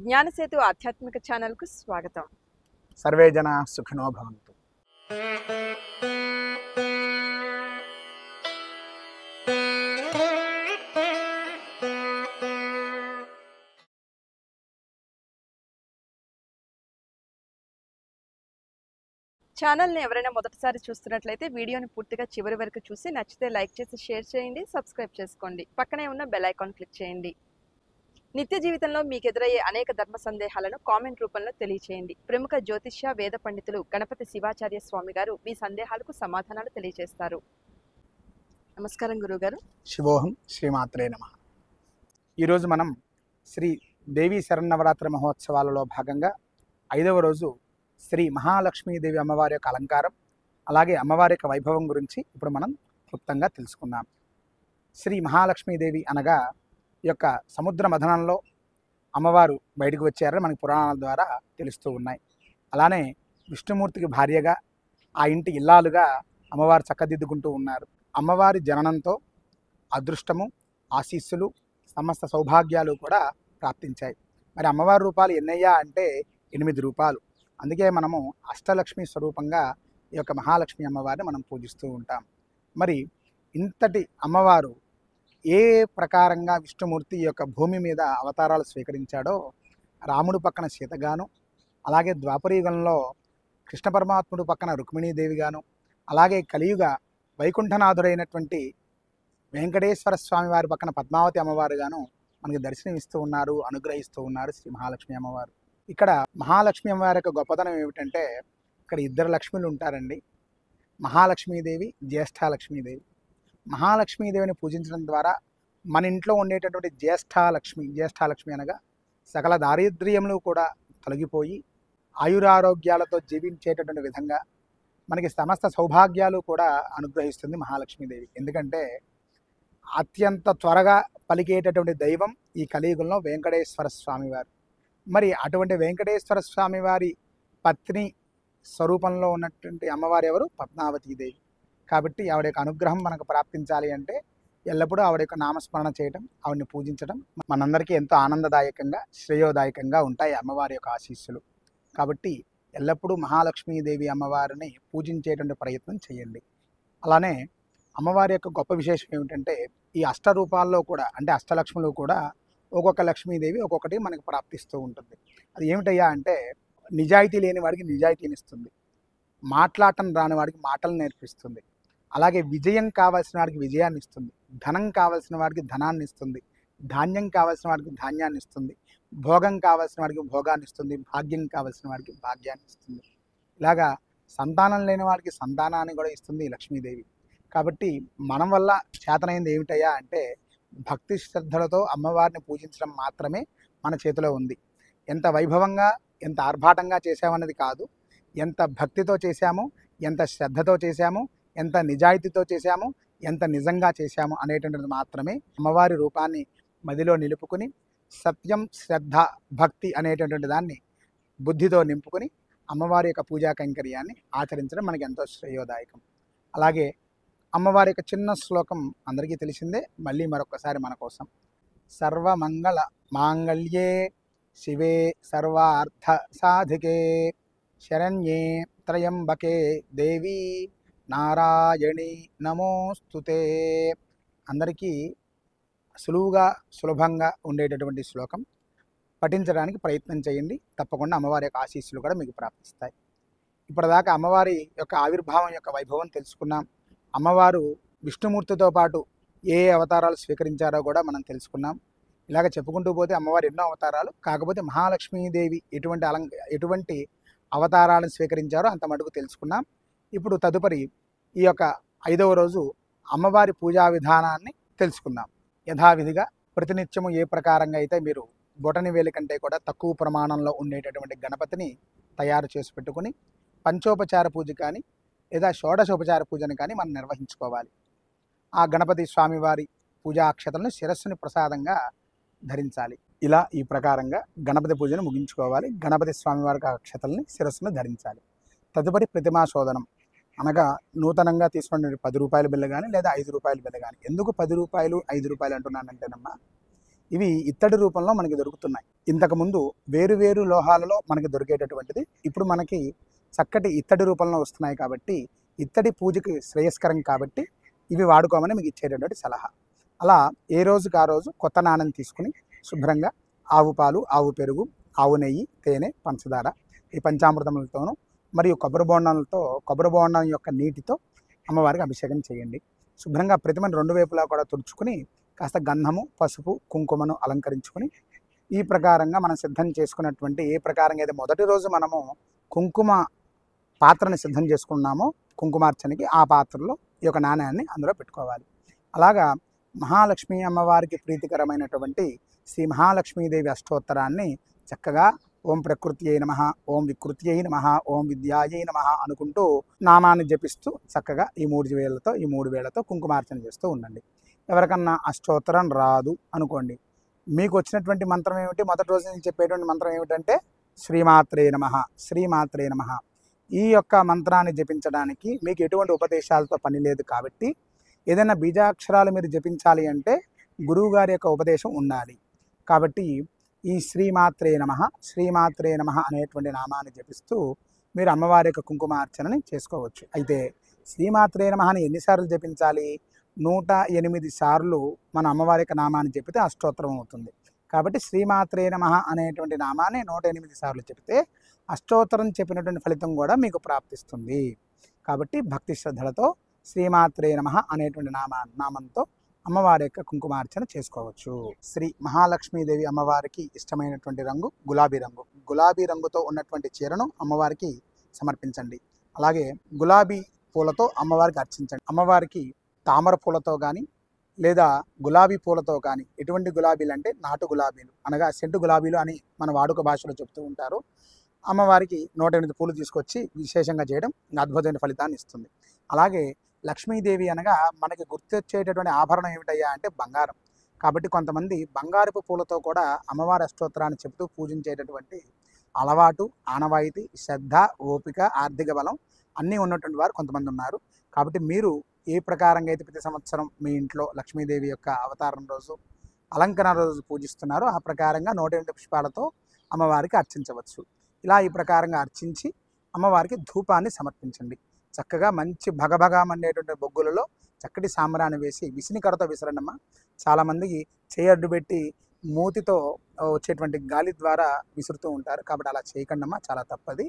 జ్ఞానసేతు ఆధ్యాత్మిక ఛానల్కు స్వాగతం. సర్వే జనా సుఖినో భవంతు. ఛానల్ని ఎవరైనా మొదటిసారి చూస్తున్నట్లయితే వీడియోని పూర్తిగా చివరి వరకు చూసి నచ్చితే లైక్ చేసి షేర్ చేయండి, సబ్స్క్రైబ్ చేసుకోండి. పక్కనే ఉన్న బెల్ ఐకాన్ క్లిక్ చేయండి. నిత్య జీవితంలో మీకు ఎదురయ్యే అనేక ధర్మ సందేహాలను కామెంట్ రూపంలో తెలియచేయండి. ప్రముఖ జ్యోతిష్య వేద పండితులు గణపతి శివాచార్య స్వామి గారు మీ సందేహాలకు సమాధానాలు తెలియజేస్తారు. నమస్కారం గురుగారు. శివోహం శ్రీమాత్రే నమః. ఈరోజు మనం శ్రీ దేవీ శరన్నవరాత్రి మహోత్సవాలలో భాగంగా 5వ రోజు శ్రీ మహాలక్ష్మీదేవి అమ్మవారి యొక్క అలంకారం, అలాగే అమ్మవారి యొక్క వైభవం గురించి ఇప్పుడు మనం క్లుప్తంగా తెలుసుకుందాం. శ్రీ మహాలక్ష్మీదేవి అనగా ఈ యొక్క సముద్ర మథనంలో అమ్మవారు బయటకు వచ్చారని మనకి పురాణాల ద్వారా తెలుస్తూ ఉన్నాయి. అలానే విష్ణుమూర్తికి భార్యగా, ఆ ఇంటి ఇల్లాలుగా అమ్మవారు చక్కదిద్దుకుంటూ ఉన్నారు. అమ్మవారి జననంతో అదృష్టము, ఆశీస్సులు, సమస్త సౌభాగ్యాలు కూడా ప్రాప్తించాయి. మరి అమ్మవారి రూపాలు ఎన్నయ్యా అంటే 8 రూపాలు. అందుకే మనము అష్టలక్ష్మి స్వరూపంగా ఈ యొక్క మహాలక్ష్మి అమ్మవారిని మనం పూజిస్తూ ఉంటాం. మరి ఇంతటి అమ్మవారు ఏ ప్రకారంగా విష్ణుమూర్తి ఈ యొక్క భూమి మీద అవతారాలు స్వీకరించాడో, రాముడు పక్కన సీతగాను, అలాగే ద్వాపరయుగంలో కృష్ణ పరమాత్ముడు పక్కన రుక్మిణీదేవిగాను, అలాగే కలియుగ వైకుంఠనాథుడైనటువంటి వెంకటేశ్వర స్వామి వారి పక్కన పద్మావతి అమ్మవారుగాను మనకి దర్శనమిస్తూ ఉన్నారు, అనుగ్రహిస్తూ ఉన్నారు శ్రీ మహాలక్ష్మి అమ్మవారు. ఇక్కడ మహాలక్ష్మి అమ్మవారి యొక్క గొప్పతనం ఏమిటంటే, ఇక్కడ 2 లక్ష్మిలు ఉంటారండి. మహాలక్ష్మీదేవి, జ్యేష్ఠాలక్ష్మీదేవి. మహాలక్ష్మీదేవిని పూజించడం ద్వారా మన ఇంట్లో ఉండేటటువంటి జ్యేష్ఠాలక్ష్మి అనగా సకల దారిద్ర్యములు కూడా తొలగిపోయి ఆయురారోగ్యాలతో జీవించేటటువంటి విధంగా మనకి సమస్త సౌభాగ్యాలు కూడా అనుగ్రహిస్తుంది మహాలక్ష్మీదేవి. ఎందుకంటే అత్యంత త్వరగా పలికేటటువంటి దైవం ఈ కలియుగంలో వెంకటేశ్వర స్వామివారు. మరి అటువంటి వెంకటేశ్వర స్వామివారి పత్ని స్వరూపంలో ఉన్నటువంటి అమ్మవారు ఎవరు? పద్మావతీదేవి. కాబట్టి ఆవిడ యొక్క అనుగ్రహం మనకు ప్రాప్తించాలి అంటే ఎల్లప్పుడూ ఆవిడ యొక్క నామస్మరణ చేయడం, ఆవిడని పూజించడం మనందరికీ ఎంతో ఆనందదాయకంగా, శ్రేయోదాయకంగా ఉంటాయి అమ్మవారి యొక్క ఆశీస్సులు. కాబట్టి ఎల్లప్పుడూ మహాలక్ష్మీదేవి అమ్మవారిని పూజించేటువంటి ప్రయత్నం చేయండి. అలానే అమ్మవారి యొక్క గొప్ప విశేషం ఏమిటంటే, ఈ అష్టరూపాల్లో కూడా అంటే అష్టలక్ష్ములు కూడా ఒక్కొక్క లక్ష్మీదేవి ఒక్కొక్కటి మనకు ప్రాప్తిస్తూ ఉంటుంది. అది ఏమిటయ్యా అంటే, నిజాయితీ లేని వాడికి నిజాయితీని ఇస్తుంది, మాట్లాడటం రాని వాడికి మాటలు నేర్పిస్తుంది, అలాగే విజయం కావాల్సిన వాడికి విజయాన్ని ఇస్తుంది, ధనం కావాల్సిన వాడికి ధనాన్ని ఇస్తుంది, ధాన్యం కావాల్సిన వాడికి ధాన్యాన్ని ఇస్తుంది, భోగం కావాల్సిన వాడికి భోగాన్ని ఇస్తుంది, భాగ్యం కావాల్సిన వాడికి భాగ్యాన్ని ఇస్తుంది. ఇలాగా సంతానం లేని వాడికి సంతానాన్ని కూడా ఇస్తుంది ఈ లక్ష్మీదేవి. కాబట్టి మనం వల్ల చేతనైంది ఏమిటయ్యా అంటే, భక్తి శ్రద్ధలతో అమ్మవారిని పూజించడం మాత్రమే మన చేతిలో ఉంది. ఎంత వైభవంగా, ఎంత ఆర్భాటంగా చేశామన్నది కాదు, ఎంత భక్తితో చేశాము, ఎంత శ్రద్ధతో చేశాము, ఎంత నిజాయితీతో చేశాము, ఎంత నిజంగా చేశాము అనేటువంటిది మాత్రమే. అమ్మవారి రూపాన్ని మదిలో నిలుపుకుని సత్యం, శ్రద్ధ, భక్తి అనేటటువంటి దాన్ని బుద్ధితో నింపుకొని అమ్మవారి యొక్క పూజా కైంకర్యాన్ని ఆచరించడం మనకి ఎంతో శ్రేయోదాయకం. అలాగే అమ్మవారి యొక్క చిన్న శ్లోకం అందరికీ తెలిసిందే, మళ్ళీ మరొకసారి మన కోసం. సర్వమంగళ మాంగళ్యే శివే సర్వార్థ సాధికే శరణ్యే త్రయంబకే దేవి నారాయణి నమోస్తుతే. అందరికీ సులువుగా, సులభంగా ఉండేటటువంటి శ్లోకం పఠించడానికి ప్రయత్నం చేయండి. తప్పకుండా అమ్మవారి యొక్క ఆశీస్సులు కూడా మీకు ప్రాప్తిస్తాయి. ఇప్పటిదాకా అమ్మవారి యొక్క ఆవిర్భావం యొక్క వైభవం తెలుసుకున్నాం. అమ్మవారు విష్ణుమూర్తితో పాటు ఏ అవతారాలు స్వీకరించారో కూడా మనం తెలుసుకున్నాం. ఇలాగ చెప్పుకుంటూ పోతే అమ్మవారు ఎన్నో అవతారాలు, కాకపోతే మహాలక్ష్మీదేవి ఎటువంటి అవతారాలను స్వీకరించారో అంత మటుకు తెలుసుకున్నాం. ఇప్పుడు తదుపరి ఈ యొక్క 5వ రోజు అమ్మవారి పూజా విధానాన్ని తెలుసుకుందాం. యథావిధిగా ప్రతినిత్యము ఏ ప్రకారంగా అయితే మీరు బొటని వేలి కంటే కూడా తక్కువ ప్రమాణంలో ఉండేటటువంటి గణపతిని తయారు చేసి పెట్టుకుని పంచోపచార పూజ కానీ లేదా షోడశోపచార పూజను కానీ మనం నిర్వహించుకోవాలి. ఆ గణపతి స్వామివారి పూజా అక్షతలను శిరస్సుని ప్రసాదంగా ధరించాలి. ఇలా ఈ ప్రకారంగా గణపతి పూజను ముగించుకోవాలి. గణపతి స్వామివారి అక్షతల్ని శిరస్సును ధరించాలి. తదుపరి ప్రతిమా శోధనం అనగా నూతనంగా తీసుకున్న 10 రూపాయల బిల్ల కానీ లేదా 5 రూపాయల బిల్ల కానీ. ఎందుకు 10 రూపాయలు 5 రూపాయలు అంటున్నానంటేనమ్మా, ఇవి ఇత్తడి రూపంలో మనకి దొరుకుతున్నాయి. ఇంతకుముందు వేరు లోహాలలో మనకి దొరికేటటువంటిది ఇప్పుడు మనకి చక్కటి ఇత్తడి రూపంలో వస్తున్నాయి కాబట్టి ఇత్తడి పూజకి శ్రేయస్కరం కాబట్టి ఇవి వాడుకోమని మీకు ఇచ్చేటటువంటి సలహా. అలా ఏ రోజుకి ఆ రోజు కొత్త నాణెం తీసుకుని శుభ్రంగా ఆవు పాలు, ఆవు పెరుగు, ఆవు నెయ్యి, తేనె, పంచదార ఈ పంచామృతములతోనూ మరియు కొబ్బరి బోండం యొక్క నీటితో అమ్మవారికి అభిషేకం చేయండి. శుభ్రంగా ప్రతిమను 2 వైపులా కూడా తుడుచుకుని కాస్త గంధము, పసుపు, కుంకుమను అలంకరించుకుని ఈ ప్రకారంగా మనం సిద్ధం చేసుకున్నటువంటి ఏ ప్రకారంగా అయితే మొదటి రోజు మనము కుంకుమ పాత్రని సిద్ధం చేసుకున్నామో కుంకుమార్చనకి ఆ పాత్రలో ఈ యొక్క నాణ్యాన్ని అందులో పెట్టుకోవాలి. అలాగా మహాలక్ష్మి అమ్మవారికి ప్రీతికరమైనటువంటి శ్రీ మహాలక్ష్మీదేవి అష్టోత్తరాన్ని చక్కగా ఓం ప్రకృత్యై నమః, ఓం వికృత్యై నమః, ఓం విద్యాయై నమః అనుకుంటూ నామాన్ని జపిస్తూ చక్కగా ఈ 3 వేళతో కుంకుమార్చన చేస్తూ ఉండండి. ఎవరికన్నా అష్టోత్తరం రాదు అనుకోండి, మీకు వచ్చినటువంటి మంత్రం ఏమిటి? మొదటి రోజు నేను చెప్పేటువంటి మంత్రం ఏమిటంటే శ్రీమాత్రే నమః, శ్రీమాత్రే నమః. ఈ యొక్క మంత్రాన్ని జపించడానికి మీకు ఎటువంటి ఉపదేశాలతో పని లేదు కాబట్టి ఏదైనా బీజాక్షరాలు మీరు జపించాలి అంటే గురువుగారి యొక్క ఉపదేశం ఉండాలి. కాబట్టి ఈ శ్రీమాత్రే నమః, శ్రీమాత్రే నమః అనేటువంటి నామాన్ని జపిస్తూ మీరు అమ్మవారి యొక్క కుంకుమార్చనని చేసుకోవచ్చు. అయితే శ్రీమాత్రే నమః అని ఎన్నిసార్లు జపించాలి? 108 సార్లు మన అమ్మవారి యొక్క నామాన్ని చెప్తే అష్టోత్తరం అవుతుంది. కాబట్టి శ్రీమాత్రే నమః అనేటువంటి నామాన్ని 108 సార్లు చెప్తే అష్టోత్తరం చెప్పినటువంటి ఫలితం కూడా మీకు ప్రాప్తిస్తుంది. కాబట్టి భక్తి శ్రద్ధలతో శ్రీమాత్రే నమః అనేటువంటి నామంతో అమ్మవారి యొక్క కుంకుమార్చన చేసుకోవచ్చు. శ్రీ మహాలక్ష్మీదేవి అమ్మవారికి ఇష్టమైనటువంటి రంగు గులాబీ రంగు. గులాబీ రంగుతో ఉన్నటువంటి చీరను అమ్మవారికి సమర్పించండి. అలాగే గులాబీ పూలతో అమ్మవారికి అర్చించండి. అమ్మవారికి తామర పూలతో కానీ లేదా గులాబీ పూలతో కానీ, ఎటువంటి గులాబీలు అంటే నాటు గులాబీలు అనగా సెంటు గులాబీలు అని మన వాడుక భాషలో చెప్తూ ఉంటారు. అమ్మవారికి 108 పూలు తీసుకొచ్చి విశేషంగా చేయడం అద్భుతమైన ఫలితాన్ని ఇస్తుంది. అలాగే లక్ష్మీదేవి అనగా మనకి గుర్తొచ్చేటటువంటి ఆభరణం ఏమిటయ్యా అంటే బంగారం. కాబట్టి కొంతమంది బంగారపు పూలతో కూడా అమ్మవారి అష్టోత్తరాన్ని చెబుతూ పూజించేటటువంటి అలవాటు, ఆనవాయితీ, శ్రద్ధ, ఓపిక, ఆర్థిక బలం అన్నీ ఉన్నటువంటి వారు కొంతమంది ఉన్నారు. కాబట్టి మీరు ఏ ప్రకారంగా అయితే ప్రతి సంవత్సరం మీ ఇంట్లో లక్ష్మీదేవి యొక్క అవతారం రోజు, అలంకరణ రోజు పూజిస్తున్నారో ఆ ప్రకారంగా 108 పుష్పాలతో అమ్మవారికి అర్చించవచ్చు. ఇలా ఈ ప్రకారంగా అర్చించి అమ్మవారికి ధూపాన్ని సమర్పించండి. చక్కగా మంచి భగభగా మండేటువంటి బొగ్గులలో చక్కటి సాంబ్రాన్ని వేసి విసినికరతో విసరండమ్మా. చాలామందికి చేయి అడ్డు పెట్టి మూతితో వచ్చేటువంటి గాలి ద్వారా విసురుతూ ఉంటారు. కాబట్టి అలా చేయకండమ్మా, చాలా తప్పది.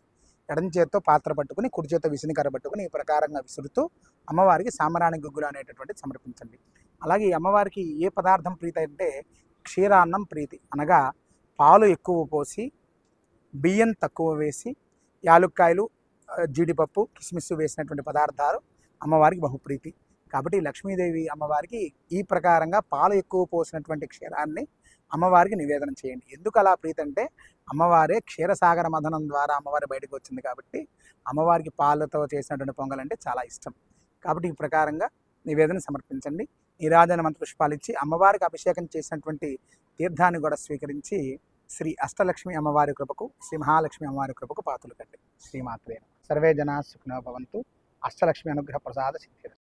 ఎడం చేత్తో పాత్ర పట్టుకుని కుడి చేత్తో విసినికర పట్టుకుని ఈ ప్రకారంగా విసురుతూ అమ్మవారికి సాంబ్రాణి గుగ్గులు అనేటటువంటిది సమర్పించండి. అలాగే ఈ అమ్మవారికి ఏ పదార్థం ప్రీతి అంటే క్షీరాన్నం ప్రీతి, అనగా పాలు ఎక్కువ పోసి బియ్యం తక్కువ వేసి యాలుక్కాయలు, జీడిపప్పు, కిస్మిస్ వేసినటువంటి పదార్థాలు అమ్మవారికి బహుప్రీతి. కాబట్టి లక్ష్మీదేవి అమ్మవారికి ఈ ప్రకారంగా పాలు ఎక్కువ పోసినటువంటి క్షీరాన్ని అమ్మవారికి నివేదన చేయండి. ఎందుకు అలా ప్రీతి అంటే అమ్మవారే క్షీరసాగర మథనం ద్వారా అమ్మవారి బయటకు వచ్చింది కాబట్టి అమ్మవారికి పాలతో చేసినటువంటి పొంగల్ అంటే చాలా ఇష్టం. కాబట్టి ఈ ప్రకారంగా నివేదన సమర్పించండి. నీరాజన మంత్ర పుష్పాలు ఇచ్చి అమ్మవారికి అభిషేకం చేసినటువంటి తీర్థాన్ని కూడా స్వీకరించి శ్రీ అష్టలక్ష్మి అమ్మవారి కృపకు, శ్రీ మహాలక్ష్మి అమ్మవారి కృపకు పాత్రలు కండి. శ్రీమాత్రే. సర్వే జనా సుఖినో భవంతు. అష్టలక్ష్మి అనుగ్రహ ప్రసాద సిద్ధిరస్తు.